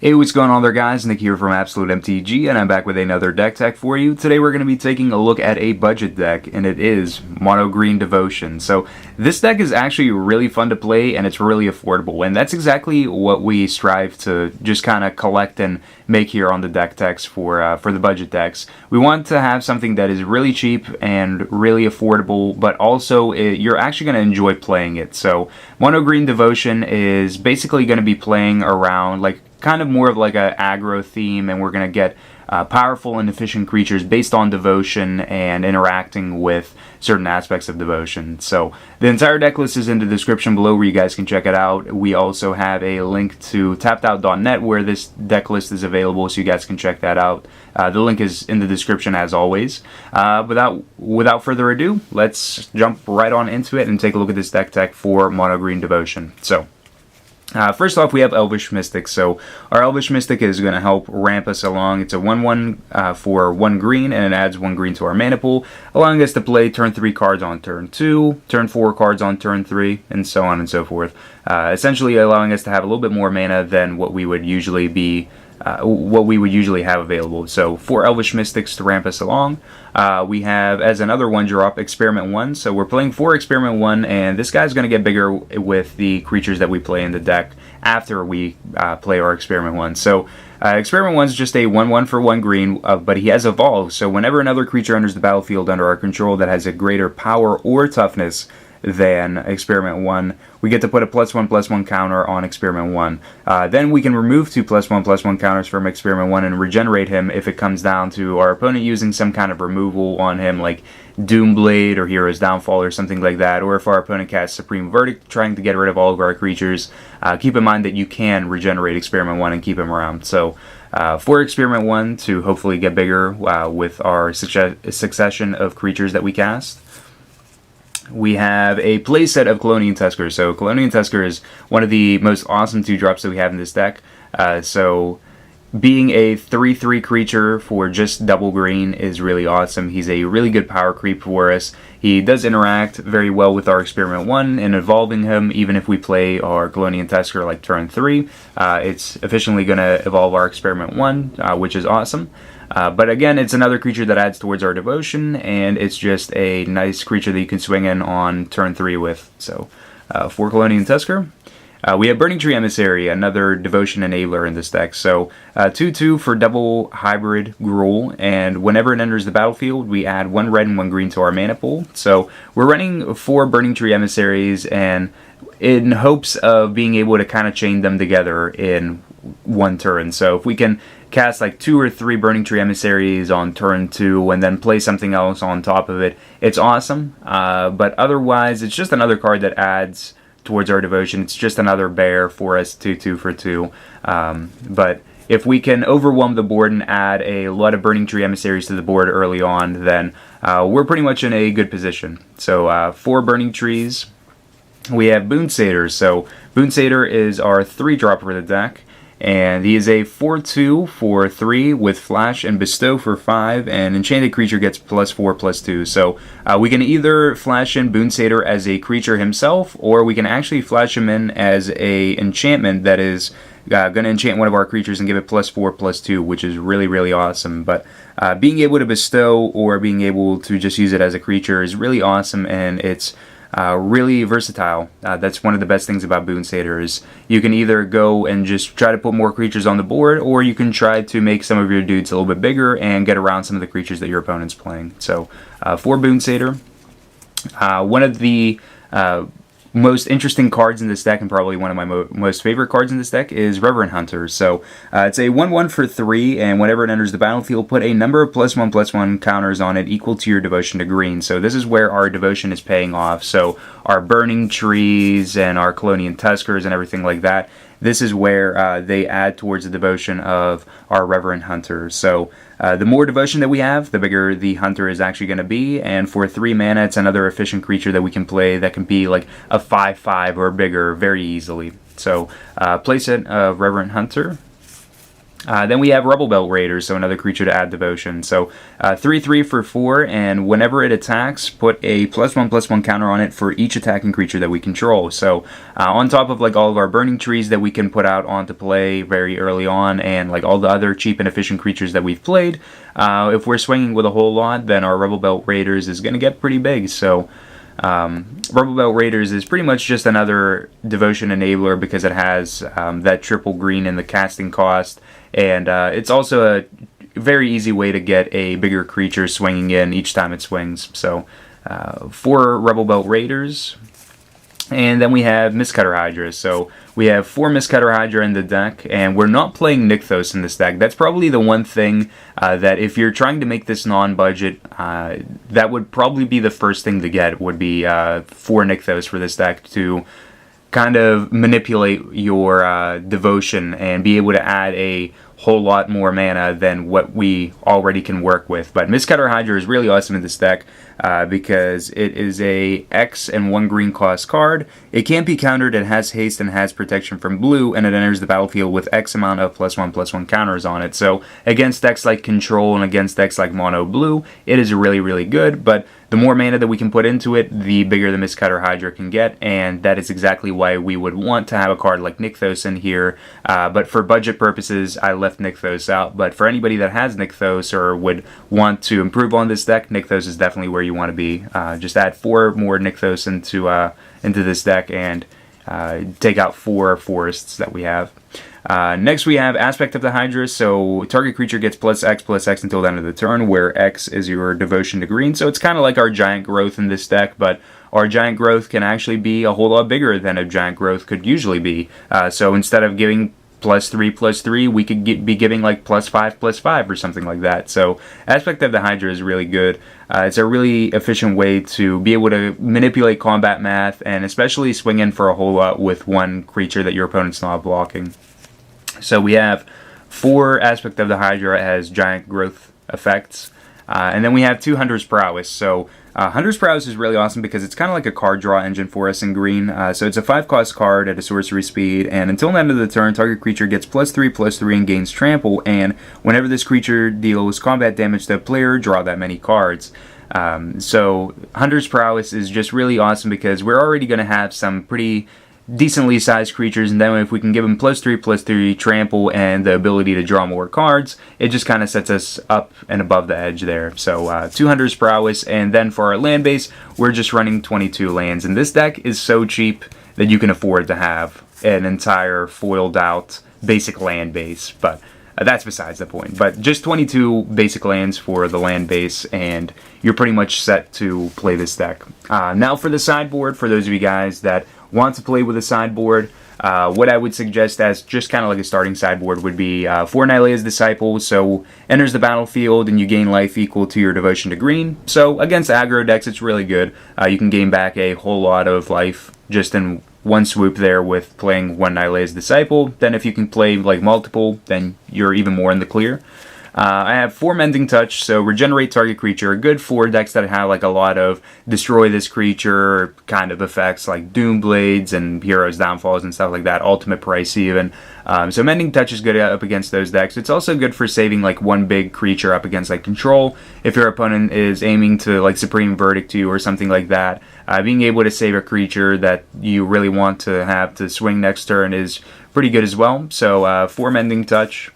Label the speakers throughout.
Speaker 1: Hey, what's going on there, guys? Nick here from Absolute MTG, and I'm back with another deck tech for you. Today we're going to be taking a look at a budget deck, and it is Mono Green Devotion. So this deck is actually really fun to play, and it's really affordable, and that's exactly what we strive to just kind of collect and make here on the deck techs for the budget decks. We want to have something that is really cheap and really affordable, but also you're actually going to enjoy playing it. So Mono Green Devotion is basically going to be playing around like kind of more of like a aggro theme, and we're going to get powerful and efficient creatures based on devotion and interacting with certain aspects of devotion. So the entire deck list is in the description below where you guys can check it out. We also have a link to TappedOut.net where this deck list is available, so you guys can check that out. The link is in the description as always. Without further ado, let's jump right on into it and take a look at this deck tech for Mono Green Devotion. So first off, we have Elvish Mystic. So our Elvish Mystic is going to help ramp us along. It's a 1/1 for 1 green, and it adds 1 green to our mana pool, allowing us to play turn 3 cards on turn 2, turn 4 cards on turn 3, and so on and so forth. Essentially allowing us to have a little bit more mana than what we would usually have available. So 4 Elvish Mystics to ramp us along. We have, as another 1-drop, Experiment 1. So we're playing 4 Experiment 1, and this guy's going to get bigger with the creatures that we play in the deck after we play our Experiment 1. So Experiment 1 is just a 1/1 for 1 green, but he has evolved. So whenever another creature enters the battlefield under our control that has a greater power or toughness than Experiment 1, we get to put a +1/+1 counter on Experiment 1. Then we can remove 2 +1/+1 counters from Experiment 1 and regenerate him if it comes down to our opponent using some kind of removal on him, like Doomblade or Hero's Downfall or something like that, or if our opponent casts Supreme Verdict trying to get rid of all of our creatures. Keep in mind that you can regenerate Experiment 1 and keep him around. So for Experiment 1 to hopefully get bigger with our succession of creatures that we cast. We have a playset of Kalonian Tusker. So Kalonian Tusker is one of the most awesome 2-drops that we have in this deck. So being a 3/3 creature for just double green is really awesome. He's a really good power creep for us. He does interact very well with our Experiment 1 and evolving him. Even if we play our Kalonian Tusker like turn 3, it's efficiently going to evolve our Experiment 1, which is awesome. But again, it's another creature that adds towards our devotion, and it's just a nice creature that you can swing in on turn 3 with. So for Kalonian Tusker. We have Burning-Tree Emissary, another devotion enabler in this deck. So 2/2 for double hybrid Gruul, and whenever it enters the battlefield, we add 1 red and 1 green to our mana pool. So we're running 4 Burning-Tree Emissaries, and in hopes of being able to kind of chain them together in one turn. So if we can cast like 2 or 3 Burning-Tree Emissaries on turn 2 and then play something else on top of it, it's awesome. But otherwise, it's just another card that adds towards our devotion. It's just another bear for us, 2/2 for 2. But if we can overwhelm the board and add a lot of Burning-Tree Emissaries to the board early on, then we're pretty much in a good position. So 4 Burning Trees. We have Boon Satyr. So Boon Satyr is our 3-drop for the deck, and he is a 4/2 for 3 with Flash and Bestow for 5, and enchanted creature gets +4/+2. So we can either flash in Boon Satyr as a creature himself, or we can actually flash him in as a enchantment that is going to enchant one of our creatures and give it +4/+2, which is really, really awesome. But being able to bestow or being able to just use it as a creature is really awesome, and it's really versatile. That's one of the best things about Boon Satyr is you can either go and just try to put more creatures on the board, or you can try to make some of your dudes a little bit bigger and get around some of the creatures that your opponent's playing. So for Boon Satyr, one of the most interesting cards in this deck, and probably one of my most favorite cards in this deck, is Reverent Hunter. So it's a 1/1 for 3, and whenever it enters the battlefield, put a number of +1/+1 counters on it equal to your devotion to green. So this is where our devotion is paying off. So our Burning Trees and our Kalonian Tuskers and everything like that, this is where they add towards the devotion of our Reverent Hunter. So the more devotion that we have, the bigger the Hunter is actually going to be, and for 3 mana, it's another efficient creature that we can play that can be like a 5/5 or bigger very easily. So playset of Reverent Hunter. Then we have Rubblebelt Raiders, so another creature to add devotion. So 3/3 for 4, and whenever it attacks, put a +1/+1 counter on it for each attacking creature that we control. So on top of like all of our burning trees that we can put out onto play very early on, and like all the other cheap and efficient creatures that we've played, if we're swinging with a whole lot, then our Rubblebelt Raiders is going to get pretty big. So Rubblebelt Raiders is pretty much just another devotion enabler because it has that triple green in the casting cost, and it's also a very easy way to get a bigger creature swinging in each time it swings. So 4 Rubblebelt Raiders. And then we have Mistcutter Hydra. So we have 4 Mistcutter Hydra in the deck, and we're not playing Nykthos in this deck. That's probably the one thing that if you're trying to make this non-budget, that would probably be the first thing to get, would be 4 Nykthos for this deck to kind of manipulate your devotion and be able to add a whole lot more mana than what we already can work with. But Mistcutter Hydra is really awesome in this deck because it is a X and 1 green cost card. It can't be countered, it has haste and has protection from blue, and it enters the battlefield with X amount of +1/+1 counters on it. So against decks like Control and against decks like Mono Blue, it is really, really good, but the more mana that we can put into it, the bigger the Mistcutter Hydra can get, and that is exactly why we would want to have a card like Nykthos in here. But for budget purposes, I left Nykthos out. But for anybody that has Nykthos or would want to improve on this deck, Nykthos is definitely where you want to be. Just add 4 more Nykthos into this deck and take out 4 forests that we have. Next we have Aspect of the Hydra, so target creature gets +X/+X until the end of the turn, where X is your devotion to green. So it's kind of like our Giant Growth in this deck, but our Giant Growth can actually be a whole lot bigger than a Giant Growth could usually be. So instead of giving +3/+3, we could be giving like +5/+5 or something like that. So Aspect of the Hydra is really good. It's a really efficient way to be able to manipulate combat math, and especially swing in for a whole lot with one creature that your opponent's not blocking. So we have 4 Aspect of the Hydra as Giant Growth effects. And then we have 2 Hunter's Prowess. So Hunter's Prowess is really awesome because it's kind of like a card draw engine for us in green. So it's a 5-cost card at a sorcery speed, and until the end of the turn, target creature gets +3/+3 and gains trample, and whenever this creature deals combat damage to a player, draw that many cards. So Hunter's Prowess is just really awesome because we're already going to have some pretty decently sized creatures, and then if we can give them +3/+3 trample and the ability to draw more cards, it just kind of sets us up and above the edge there. So 2 Hunter's Prowess, and then for our land base, we're just running 22 lands, and this deck is so cheap that you can afford to have an entire foiled out basic land base, but that's besides the point. But just 22 basic lands for the land base, and you're pretty much set to play this deck. Now for the sideboard, for those of you guys that want to play with a sideboard, what I would suggest as just kind of like a starting sideboard would be 4 Nylea's Disciple, so enters the battlefield and you gain life equal to your devotion to green. So against aggro decks, it's really good. You can gain back a whole lot of life just in one swoop there with playing 1 Nylea's Disciple. Then if you can play like multiple, then you're even more in the clear. I have 4 Mending Touch, so regenerate target creature, good for decks that have like a lot of destroy this creature kind of effects like Doom Blades and Heroes Downfalls and stuff like that, ultimate price even. So Mending Touch is good up against those decks. It's also good for saving like one big creature up against like Control. If your opponent is aiming to like Supreme Verdict you or something like that, being able to save a creature that you really want to have to swing next turn is pretty good as well. So 4 Mending Touch.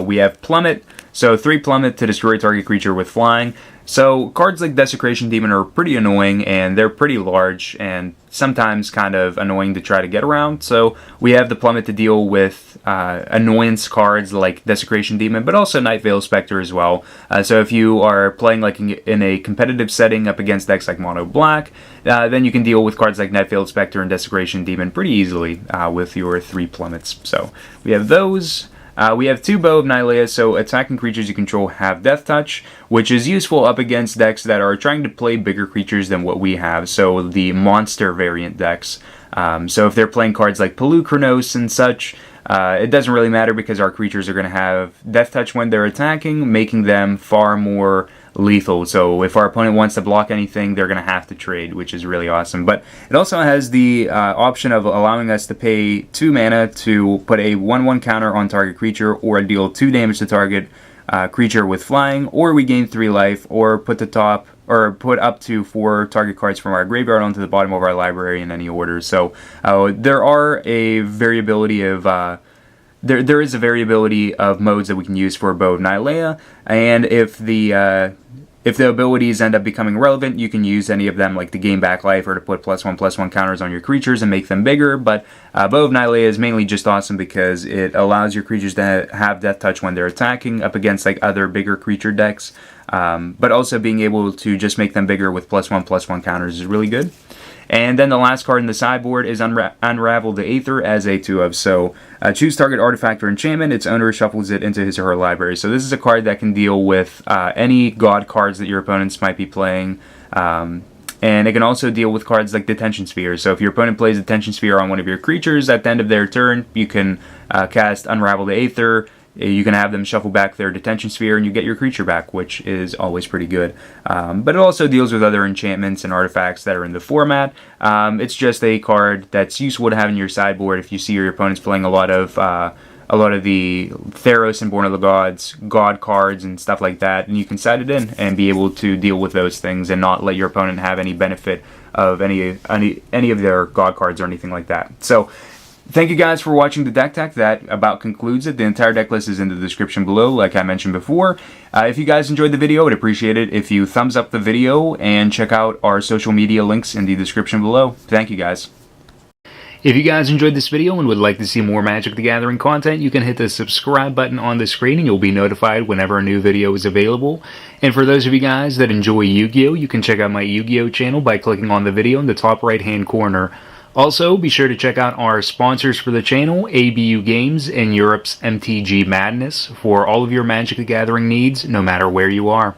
Speaker 1: We have Plummet, so 3 Plummet to destroy target creature with flying. So cards like Desecration Demon are pretty annoying, and they're pretty large and sometimes kind of annoying to try to get around. So we have the Plummet to deal with annoyance cards like Desecration Demon, but also Night Veil Spectre as well. So if you are playing like in a competitive setting up against decks like Mono Black, then you can deal with cards like Night Veil Spectre and Desecration Demon pretty easily with your 3 Plummets. So we have those. We have 2 Bow of Nylea, so attacking creatures you control have Death Touch, which is useful up against decks that are trying to play bigger creatures than what we have, so the monster variant decks. So if they're playing cards like Pelucranos and such, it doesn't really matter because our creatures are going to have Death Touch when they're attacking, making them far more lethal. So if our opponent wants to block anything, they're going to have to trade, which is really awesome. But it also has the option of allowing us to pay 2 mana to put a 1/1 counter on target creature, or deal 2 damage to target creature with flying, or we gain 3 life, or put up to 4 target cards from our graveyard onto the bottom of our library in any order. So there are a variability of there is a variability of modes that we can use for Bow of Nylea, and if the abilities end up becoming relevant, you can use any of them, like to gain back life or to put +1/+1 counters on your creatures and make them bigger. But Bow of Nylea is mainly just awesome because it allows your creatures to have Death Touch when they're attacking up against like other bigger creature decks. But also being able to just make them bigger with +1/+1 counters is really good. And then the last card in the sideboard is Unravel the AEther as a 2/of. So choose target artifact or enchantment. Its owner shuffles it into his or her library. So this is a card that can deal with any god cards that your opponents might be playing. And it can also deal with cards like Detention Sphere. So if your opponent plays Detention Sphere on one of your creatures, at the end of their turn, you can cast Unravel the AEther. You can have them shuffle back their Detention Sphere and you get your creature back, which is always pretty good. But it also deals with other enchantments and artifacts that are in the format. It's just a card that's useful to have in your sideboard if you see your opponent's playing a lot of the Theros and Born of the Gods, God cards and stuff like that, and you can side it in and be able to deal with those things and not let your opponent have any benefit of any of their God cards or anything like that. So thank you guys for watching the deck tech. That about concludes it. The entire deck list is in the description below, like I mentioned before. If you guys enjoyed the video, I'd appreciate it if you thumbs up the video and check out our social media links in the description below. Thank you guys. If you guys enjoyed this video and would like to see more Magic the Gathering content, you can hit the subscribe button on the screen and you'll be notified whenever a new video is available. And for those of you guys that enjoy Yu-Gi-Oh!, you can check out my Yu-Gi-Oh! Channel by clicking on the video in the top right hand corner. Also, be sure to check out our sponsors for the channel, ABU Games and Europe's MTG Madness, for all of your Magic the Gathering needs, no matter where you are.